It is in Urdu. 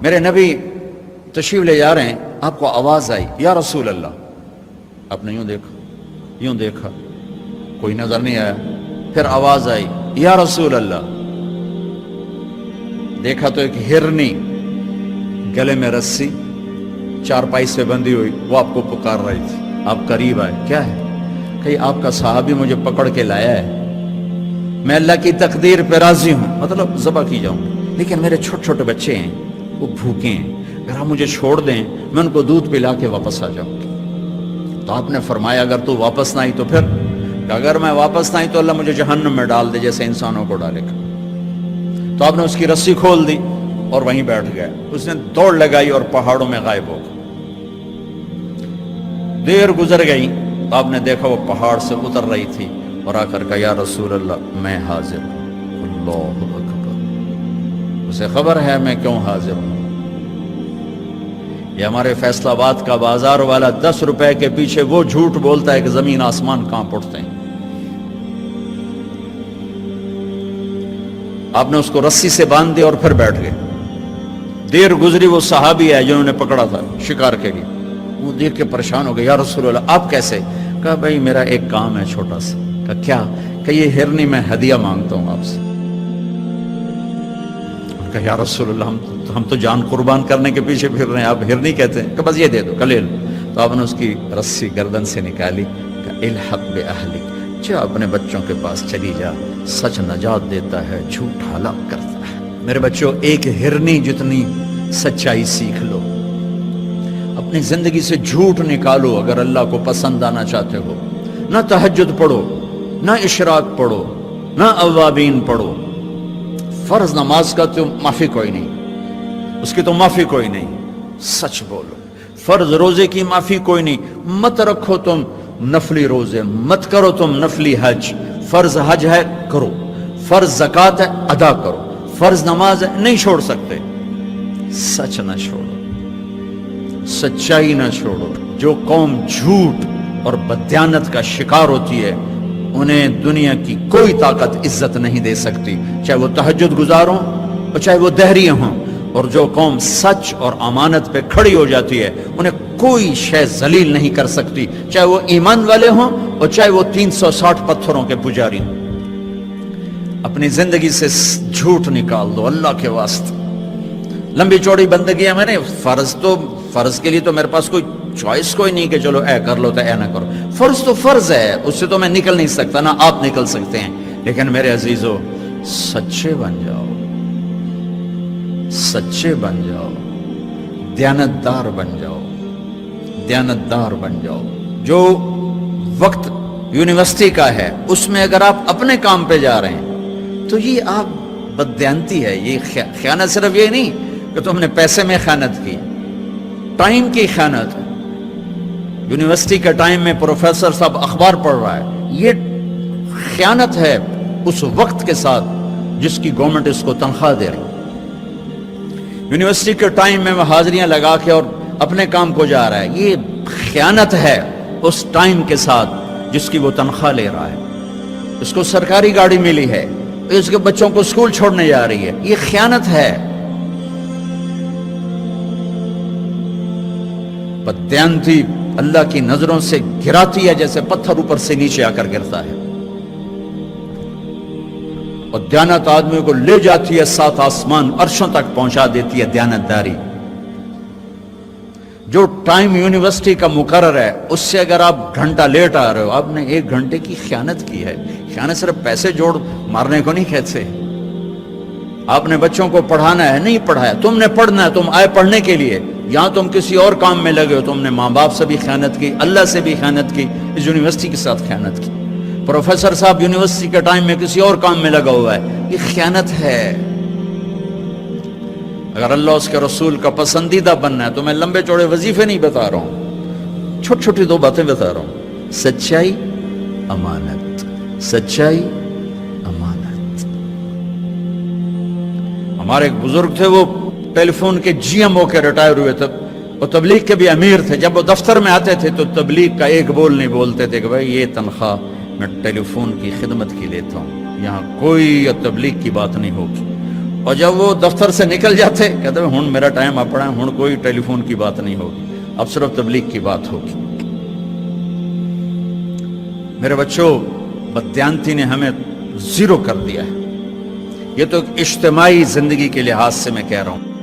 میرے نبی تشریف لے جا رہے ہیں، آپ کو آواز آئی یا رسول اللہ. آپ نے یوں دیکھا کوئی نظر نہیں آیا. پھر آواز آئی یا رسول اللہ. دیکھا تو ایک ہرنی گلے میں رسی چارپائی سے بندھی ہوئی، وہ آپ کو پکار رہی تھی. آپ قریب آئے. کیا ہے؟ کہ آپ کا صحابی مجھے پکڑ کے لایا ہے، میں اللہ کی تقدیر پہ راضی ہوں، مطلب ذبح کی جاؤں، لیکن میرے چھوٹے چھوٹے بچے ہیں، وہ بھوکے ہیں، اگر آپ مجھے چھوڑ دیں میں ان کو دودھ پلا کے واپس آ جاؤں گی. تو آپ نے فرمایا اگر تو واپس نہ آئی تو پھر؟ کہ اگر میں واپس نہ آئی تو اللہ مجھے جہنم میں ڈال دے جیسے انسانوں کو ڈالے گا. تو آپ نے اس کی رسی کھول دی اور وہیں بیٹھ گیا. اس نے دوڑ لگائی اور پہاڑوں میں غائب ہو گیا. دیر گزر گئی تو آپ نے دیکھا وہ پہاڑ سے اتر رہی تھی اور آ کر کہا یا رسول اللہ میں حاضر ہوں. اللہ اکبر. اسے خبر ہے میں کیوں حاضر ہوں. یہ ہمارے فیصل آباد کا بازار والا 10 روپے کے پیچھے وہ جھوٹ بولتا ہے کہ زمین آسمان کانپ اٹھتے ہیں. آپ نے اس کو رسی سے باندھ دیا اور پھر بیٹھ گئے. دیر گزری وہ صحابی ہے جنہوں نے پکڑا تھا شکار کے لیے، وہ دیکھ کے پریشان ہو گئے. یا رسول اللہ آپ کیسے؟ کہا بھائی میرا ایک کام ہے چھوٹا سا. کہا کیا؟ کہ یہ ہرنی میں ہدیہ مانگتا ہوں آپ سے. کہا یا رسول اللہ ہم تو جان قربان کرنے کے پیچھے پھر رہے ہیں، آپ ہرنی کہتے ہیں. کہ بس یہ دے دو کلے لو. تو آپ نے اس کی رسی گردن سے نکالی. کہ الحق باہلک، جا اپنے بچوں کے پاس چلی جا، سچ نجات دیتا ہے، جھوٹ ہلاک کرتا ہے. میرے بچوں ایک ہرنی جتنی سچائی سیکھ لو. اپنی زندگی سے جھوٹ نکالو اگر اللہ کو پسند آنا چاہتے ہو. نہ تہجد پڑھو، نہ اشراق پڑھو، نہ اوابین پڑھو. فرض نماز کا تو معافی کوئی نہیں، اس کی تو معافی کوئی نہیں، سچ بولو. فرض روزے کی معافی کوئی نہیں، مت رکھو تم نفلی روزے، مت کرو تم نفلی حج. فرض حج ہے کرو، فرض زکوٰۃ ہے ادا کرو، فرض نماز ہے نہیں چھوڑ سکتے. سچ نہ چھوڑو، سچائی نہ چھوڑو. جو قوم جھوٹ اور بددیانت کا شکار ہوتی ہے انہیں دنیا کی کوئی طاقت عزت نہیں دے سکتی، چاہے وہ تہجد گزار ہوں اور چاہے وہ دہریے ہوں. اور جو قوم سچ اور امانت پہ کھڑی ہو جاتی ہے انہیں کوئی شے ذلیل نہیں کر سکتی، چاہے وہ ایمان والے ہوں اور چاہے وہ 360 پتھروں کے پجاری ہوں. اپنی زندگی سے جھوٹ نکال دو اللہ کے واسطے. لمبی چوڑی بندگی ہے، میں نے فرض کے لیے تو میرے پاس کوئی چوائس کوئی نہیں کہ چلو اے کر لو تو اے نہ کرو. فرض تو فرض ہے، اس سے تو میں نکل نہیں سکتا، نہ آپ نکل سکتے ہیں. لیکن میرے عزیزو سچے بن جاؤ، سچے بن جاؤ، دیانتدار بن جاؤ، دیانتدار بن جاؤ. جو وقت یونیورسٹی کا ہے اس میں اگر آپ اپنے کام پہ جا رہے ہیں تو یہ آپ بددیانتی ہے. یہ خیانت صرف یہ نہیں کہ تم نے پیسے میں خیانت کی، ٹائم کی خیانت. یونیورسٹی کے ٹائم میں پروفیسر صاحب اخبار پڑھ رہا ہے، یہ خیانت ہے اس وقت کے ساتھ جس کی گورنمنٹ اس کو تنخواہ دے رہی. یونیورسٹی کے ٹائم میں وہ حاضریاں لگا کے اور اپنے کام کو جا رہا ہے، یہ خیانت ہے اس ٹائم کے ساتھ جس کی وہ تنخواہ لے رہا ہے. اس کو سرکاری گاڑی ملی ہے، اس کے بچوں کو اسکول چھوڑنے جا رہی ہے، یہ خیانت ہے. بددیانتی اللہ کی نظروں سے گراتی ہے جیسے پتھر اوپر سے نیچے آ کر گرتا ہے، اور دیانت آدمی کو لے جاتی ہے 7 آسمان عرشوں تک پہنچا دیتی ہے. دیانتداری جو ٹائم یونیورسٹی کا مقرر ہے اس سے اگر آپ گھنٹہ لیٹ آ رہے ہو آپ نے 1 گھنٹے کی خیانت کی ہے. خیانت صرف پیسے جوڑ مارنے کو نہیں کہتے. آپ نے بچوں کو پڑھانا ہے، نہیں پڑھایا، تم نے پڑھنا ہے، تم آئے پڑھنے کے لیے، یہاں تم کسی اور کام میں لگے ہو. تم نے ماں باپ سے بھی خیانت کی، اللہ سے بھی خیانت کی، اس یونیورسٹی کے ساتھ خیانت کی. پروفیسر صاحب یونیورسٹی کے ٹائم میں کسی اور کام میں لگا ہوا ہے، یہ خیانت ہے. اگر اللہ اس کے رسول کا پسندیدہ بننا ہے تو میں لمبے چوڑے وظیفے نہیں بتا رہا ہوں، چھوٹی چھوٹی 2 باتیں بتا رہا ہوں. سچائی، امانت. سچائی، امانت. ہمارے ایک بزرگ تھے، وہ ٹیلی فون کے جی ایم ہو کے ریٹائر ہوئے تھے، وہ تبلیغ کے بھی امیر تھے. جب وہ دفتر میں آتے تھے تو تبلیغ کا ایک بول نہیں بولتے تھے کہ بھائی یہ تنخواہ میں ٹیلی فون کی خدمت کی لیتا ہوں، یہاں کوئی تبلیغ کی بات نہیں ہوگی، اور جب وہ دفتر سے نکل جاتے کہتے ہیں ہن میرا ٹائم اپنا ہے، ہن کوئی ٹیلی فون کی بات نہیں ہوگی، اب صرف تبلیغ کی بات ہوگی۔ میرے بچوں، بددیانتی نے ہمیں زیرو کر دیا ہے۔ یہ تو ایک اجتماعی زندگی کے لحاظ سے میں کہہ رہا ہوں۔